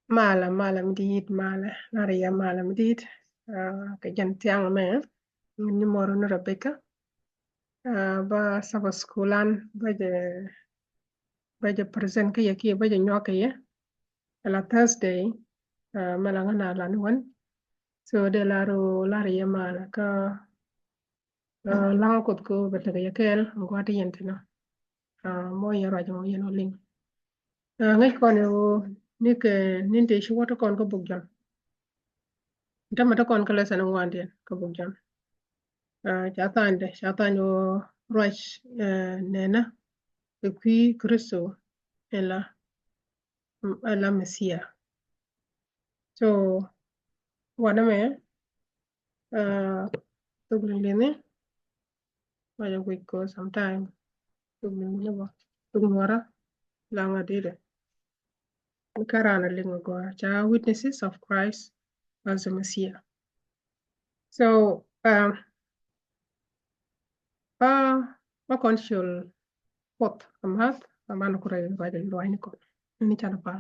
Mala medit mala naria mala medit ke jan tiang me ni moro no Rebecca ba saba skulan ba je present ke yaki ba je nyɔk ye la Thursday mala ngana la nuan so de laro ye mala ka lang kot ko bete ke yakel ngwati yentina mo ye rajo mo yeno ling ngai kon yo ni ke ninte shi woto kon ko bugjan dama to kon kala sana ngwande ko bugjan chatande roch nena kwi Kristo ela Mesia so wana me tuglini waya wiko sometime tuglini ba tugwara langa dide karana lingo go cha witnesses of Christ as the Messiah so ba consul Kuoth amat amano kure ba de loini ko ni chana pa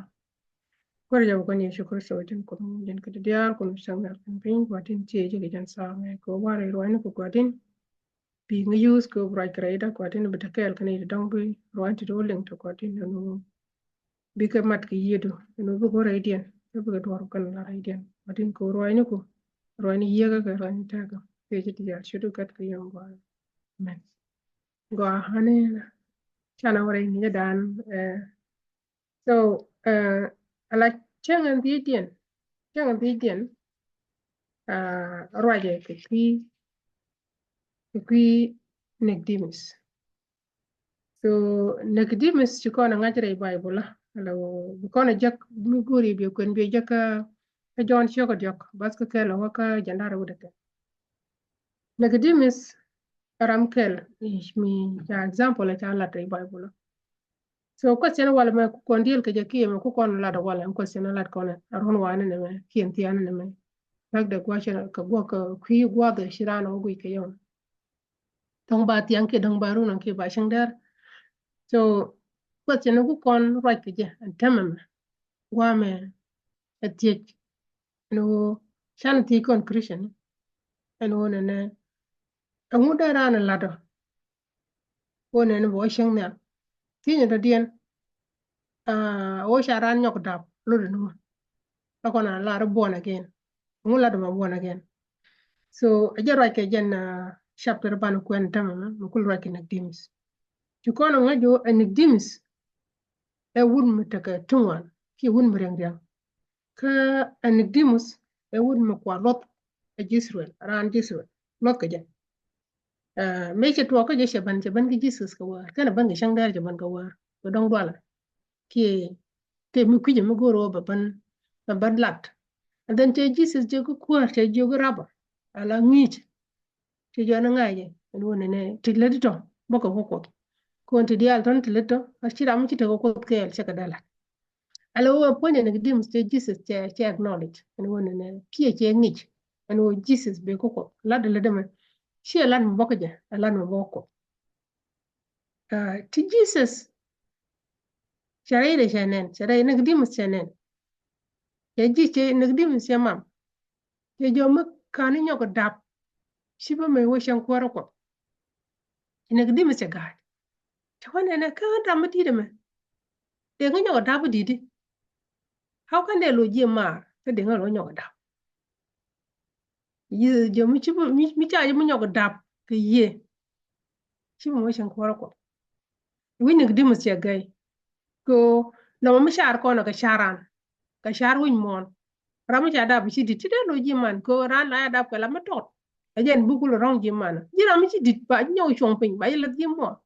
kore jaw ko ni shukr so tin ko den ko diar ko sangar pin watin tie je jan sa me ko ware loini ko gwadin bi ngi use ko bright grade gwadin beta kel kan ni dong bi loini to link to gwadin no bi ka mat ki yedo no bu ko radian bu ko dor kan la radian watin ko loini yega ka loini ta ka pe je diar shudu kat ko yam gwa men go hane chana wore ni dan so ala chengan didian roje ke kwi Nicodemus so Nicodemus chikona ngajre Bible ala bukona jak muguri bi kon bi jak ka John shoko jak bas ka kala waka jandara wudake Nicodemus aramkel mi ya example cha la tay Bible so question wala me ko ndil ke jaki me ko kon la da wala question la ko ne aron wane ne me kien tian ne me bag de gwa shira ka gwa ka kwi gwa de shira no gwi ke yon tong ba tiang ke dong ba ru no ke ba shang dar so question ko kon right ke je tamam gwa me atiek no chan ti kon Christian en wona ne amu da ran la do wona ne bo shang ne ti ne da dien o sharan nyok dap lo no akona la born again ngula do born again so ajaro ke jen chapter ban kwen tamama mukul roke Nicodemus chikono ngajo Nicodemus e wun mutaka tungwan ki wun mrengyang ka Nicodemus e wun mukwa lot e Israel ran Israel lot ka jen me che to ka je ban ki Jesus ka war kana ban ga shang dar je ban ka war ko dong dwala ke mi kuje mi goro ban lat and then che Jesus je ko Kuoth che je ko raba ala ngich che jona ngaje en wona ne tigledi to boko ko ko nti dial ton tileto ashira mu chite ko kel che kadala ala wo pone ne dim che Jesus che acknowledge en wona ne che ngich en wo Jesus be ko la de me che lan mo boko je lan mo boko ti Jesus sharai shanen sharai ne dim shanen che ne dim shamam che jo mu kani nyoko dap shiba me wo shan kwaro ko ne dim che ga Chakwane na kanta matide me. De nga nyoga dabu didi. How can they logie mar? Ka de nga lo nyoga dab. Ye jo mi chibu mi cha yo nyoga dab ke ye. Chibu mo shan kwara ko. Wi ni gdi mus ya gai. Ko no mi shar ko no ka sharan. Ka shar win mon. Ramu cha dab chi di tide logie man ko ran la dab ka la matot. Ajen bukul rong ji man. Jira mi chi di ba nyoga chong pin ba yela di mo.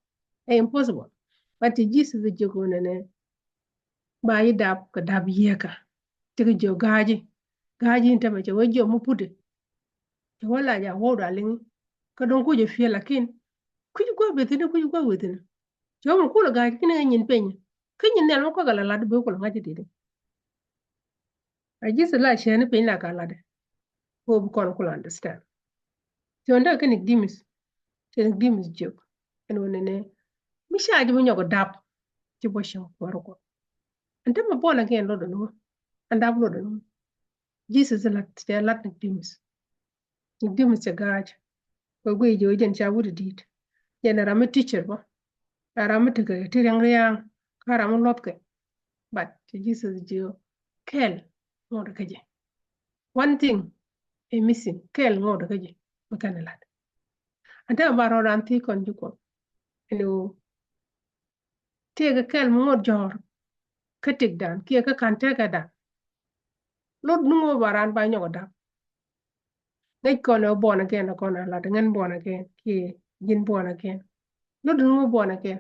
Impossible. But Jesus the jogo ne ba yi dab ka dab yeka tigi jo gaji inte me jo jo mu pude jo wala ja woda ling ka don ko je fie lakin ku go betine jo mu ko gaji kine nyin penya kinyin ne ko gala lad be ko ngaji dide a jisa la shene penya la kala de ko bu kon ko understand jo nda kan Nicodemus jo en wonene mi shaaji mu nyogo dab ci bo sho ko ante ma bona gen lo do no anda blo de Jesus lat te lat Nicodemus te gaj ko gwe jo jen cha wudi dit jen ram teacher bo ram te ke ti yang yang ka ram lot ke but Jesus jo kel ngod ke je one thing is missing kel ngod ke je makana lat anda baro ran ti kon juko eno te ke kel ngod jor ketik dan kia ka kan te ka dan lot numo baran ba nyogo da ngai kono born again kono la dengan born again ki jin born again lot numo born again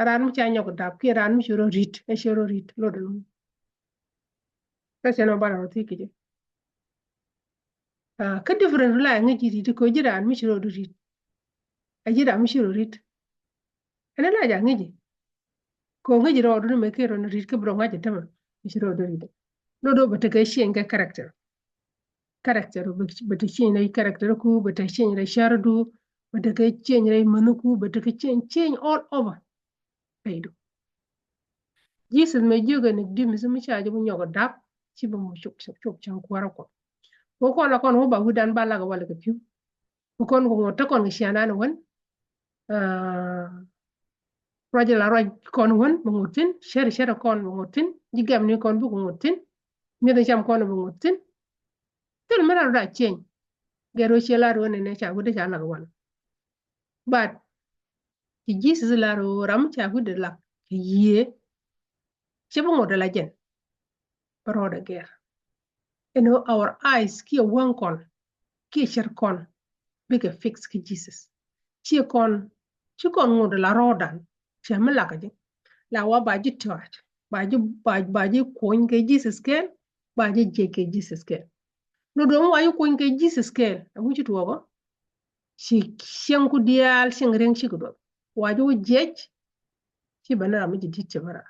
ran mu cha nyogo da ki ran mu shiro rit lot numo ka seno bara ti ki je ka different la ngai ji ko jira mu shiro rit a jira mu shiro rit ana la ja ngai ko ngai ro do me ke ro rit ke bro ngai tama mu shiro rit do bata ga shi nga character bata change rai character ku bata change rai shardu bata ga change rai manuku bata ga change all over paido Jesus me juga ni di mi cha ju nyogo dap ci ba mu chuk chan kwara ko la kon ho ba hudan ba la ga wala ga piu ko kon ko ngota kon ga shiana no won roje la roj kon won mo ngotin shere kon mo ngotin jigam ni kon bu ngotin mi da cham kon mo ngotin tel mera da change gero shela ro ne cha gude cha la ga wala but ki Jesus la ro ram cha gude la ye ci ba ngoda la jen broda ger our eyes ki wan kon ki sher kon big fix ki Jesus ci kon ngoda la rodan ci ma la ga je la wa ba ji tawat ba ji koin ke Jesus ke ba ji je ke Jesus ke no do wa yu koin ke Jesus ke amu ci to go ci shen ku dial shen ren ci do wa ju je ci bana mi ji dit bara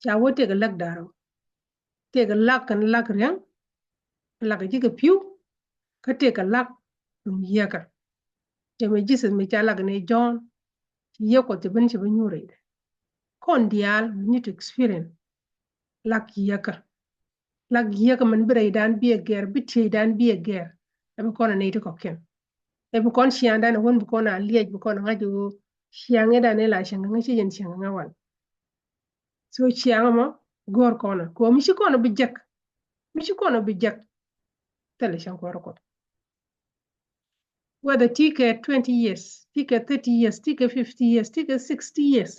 cha wote ga lak daro te ga lak kan lak ren lak ji ga piu ka te ga lak dum yaka te me Jesus me cha lak ne John ye ko te ben ci ba nyure kon dial we need to experience lak yaka man bire dan biye ger bitte dan biye ger e ko na ne to kokken e bu kon shianda na won bu kon a liej bu kon ngaju shiange da ne la shanga ngachi jen shanga ngawal so shianga mo gor kono ko mi shi kono bi jak tele shan ko ko whether tika 20 years tika 30 years tika 50 years tika 60 years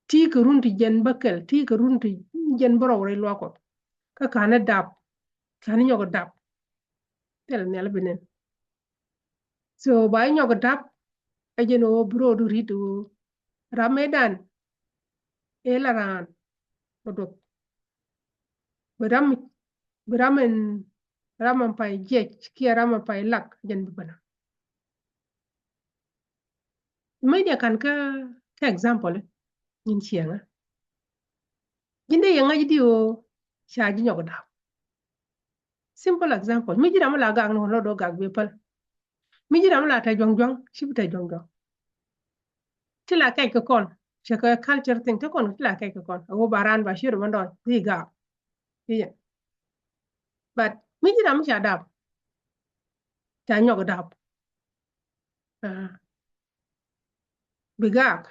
tika runti jen bakal tika runti jen boro re lo ko ka kana dab kana nyogo dab tele ne la benen so bay nyogo dab ajeno bro du ridu ramedan ela raan odok raman pai jej kia raman pai lak jen bana media kan ka example nin chianga jinde yanga jidi o shaji nyogoda simple example mi jira mala gang no do gag be pal mi jira mala ta jongjong shibta jongjong tila kai ka kon chaka culture thing ta kon tila kai ka kon o baran ba shiru mandon riga iya but mi jira mu sha dab ta nyogoda bigak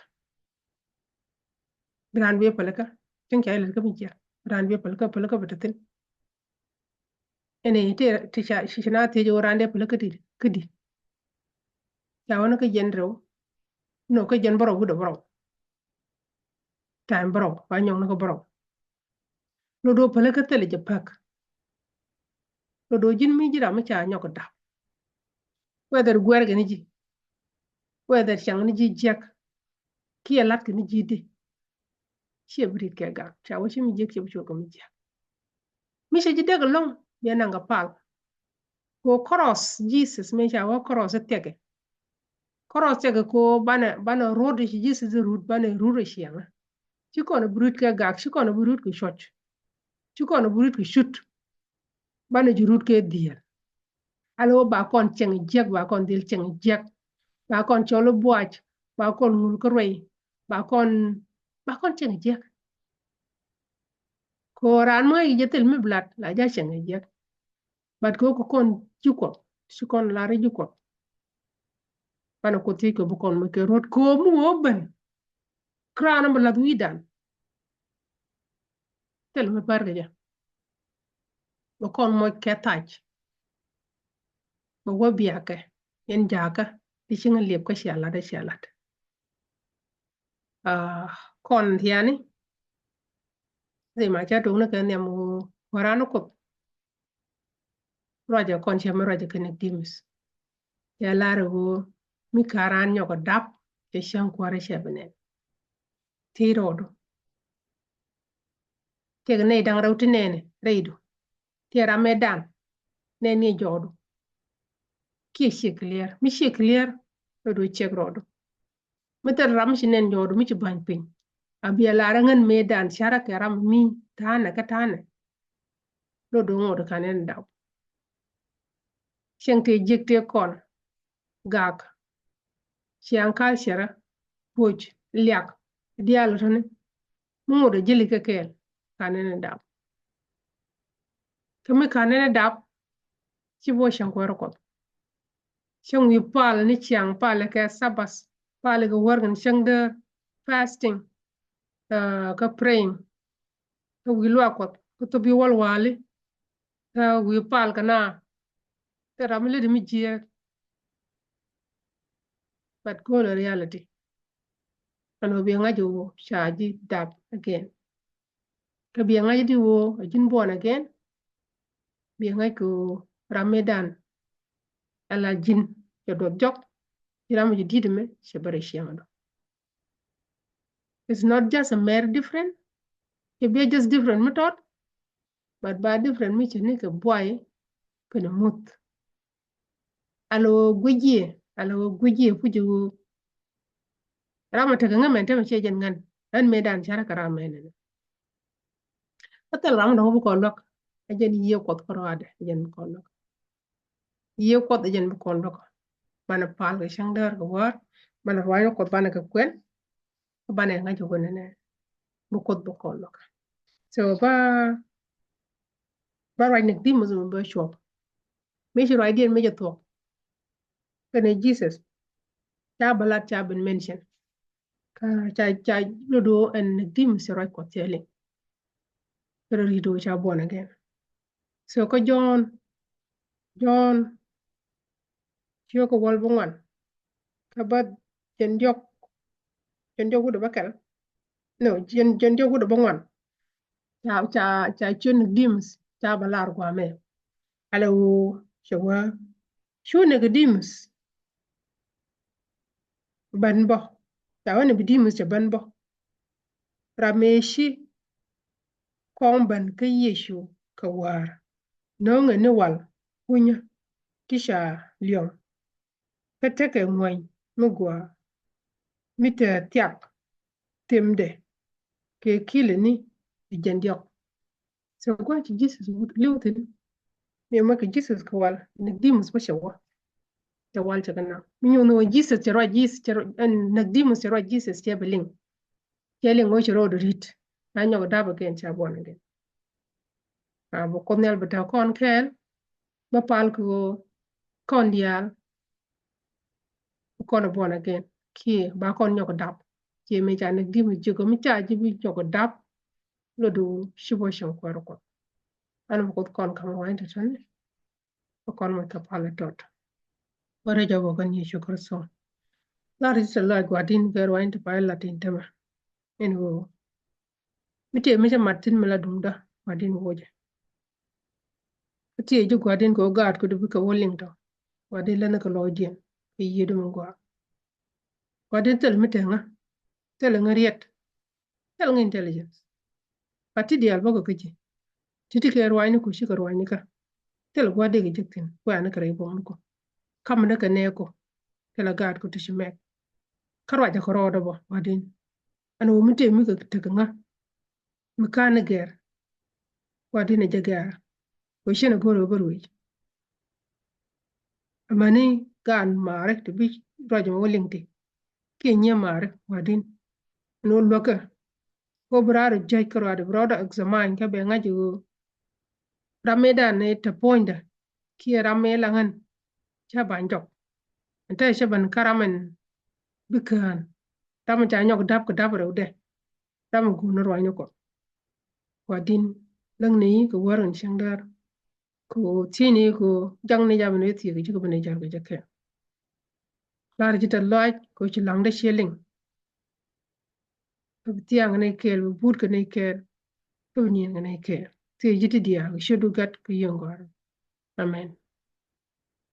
bran be palaka tin kai le ka mi jira bran be palaka batatin ene te shina te jo rande palaka kidi ya wona ka jendro no ka jen boro gudo boro time boro ba nyong no ko boro lo do palaka tele je pak lo do jin mi jira ma cha nyoko da whether gwer ga ni ji whether chang ni ji jek ki lat ki ni ji di she brit ke ga cha wo shi mi jek che bu ko mi ja mi she ji daga long be na nga pal ko cross Jesus me cha wo cross tege cross tege ko bana road shi Jesus road bana rure shi yana ci kono brut ke ga ci kono brut ki shot ci kono brut ki shoot bana ji root ke dier alo ba kon cheng jek ba kon dil cheng jek ba kon cholo buach ba kon ngul ko rei ba kon cheng jek ko raan mo yi jetel mi blat la ja chenge je bat ko kon juko shi kon la re juko bana ko ti ko bu kon mo ke rot ko mu oben krana bla widan tel mi par ga ja bo kon mo ke taj bo wo biake yen jaka ti chinga lep ka shala da shalat kon tiani zai ma cha to na ka ne mo warano ko roja kon che mo roja kenek dimis ya lare wo mi karan nyoko dap ke shan kware shebene ti rodo ke ne dang rawti nene reido ti ra medan ne ni jodo ki she clear mi she clear do check rodo meter ram shinen jodo mi ci ban pin abi lare ngan medan shara ke ram mi tana ka tana do ngodo kanen daw shen te jikte kon gak shian kal shara poj liak dialo tane mo do jeli ka kel kanen daw kami kanene dap ci bo shan kwaro ko shan wi pal ni chiang pal ka sabas pal ga wargan shan de fasting ka praying ka wi lo ko to bi wal wali ka wi pal kana ta ramle de mi je but go the reality ano bi ngajo shaji dap again ka bi ngaji di wo ajin bon again bi ngajo ramadan ala jin ya do jok ram ji didme she bare shiamado. It's not just a mere different. It be just different method, but by different me chene ke boy kena mut. Alo gujie puju rama taka ngamen tema che jen ngan an medan chara kara mene. Atal rama dong bu kolok ajen ye kot korade ajen bu kolok. Ye kot ajen bu kolok. Mana pal ke shangdar ke war mana rwayo kot bana ke kwen bana ngajo gonene bu kot bu kolok. So ba right nek di muzo ba shop. Me shi right me je to. Kene Jesus cha balat cha ben mention ka cha lodo en dim se roi ko tele pero rido cha born again so ko John tio ko wal bongan ka bad jen jok do bakal no jen jok do bongan cha chun dims cha balar ko ame ala wo chewa shune ga dims ban bo cha woni bi dims cha ban bo rameshi kon ban ka yeshu ka war no nga ne wal kunya kisha liom ka teke ngwany mugwa mite tiak temde ke kile ni ijandiok so kwa chi Jesus liutin me ma ka Jesus ka wal nagdimus ba shawa ta wal ta kana min yo no Jesus ta ro Jesus ta nagdimus ta ro Jesus ta beling keling ngo ro do rit na nyo da ba ken cha bon den bo komnel bata kon kel ba pal ko kon dial kon bon again ki ba kon nyoko dap ki me cha nek di mi jogo mi cha ji bi nyoko dap lo do shibo shon kwaro ko an ko kon kam wanda tan ko kon ma ka pala tot bare jogo kan ni shukr so la ri sa la gwadin ver wanda pa la tin tama en wo mi te mi cha martin mi la dumda gwadin woje ti ju gwadin ko gad ko du ko woling to gwadin la na ko lojien ki yedu mo gwa gwadin tel mi te nga tel ngariet tel ng intelligence pati dial bogo kiji titi ke rwani ku shi ka rwani ka tel gwa de gijin kwa na kare bom ko kam na ka ne ko tel gad ko tishi mek karwa ja ko rodo bo wadin an wo mite mi ka te nga mi ka na ger wadin ja gara ko shi na goro barwi amani gan mare to bi rojo wolingti ke nya mare wadin no loka ko brado jai karo ade broda examine ka be ngaji rameda ne ta poinda ki ramela ngan cha banjok ente che ban karamen bikan tam cha nyok dab ka dab rode tam gu no ro nyoko wadin lang ni ko waran shangdar ko tini ko jang ni jam ne ti ga jigo bane jar ga jake lar jita loj ko ci lang de sheling ko tiang ne kel bud ka ne kel ko ni ne kel ti jiti dia shodu gat ko yongor amen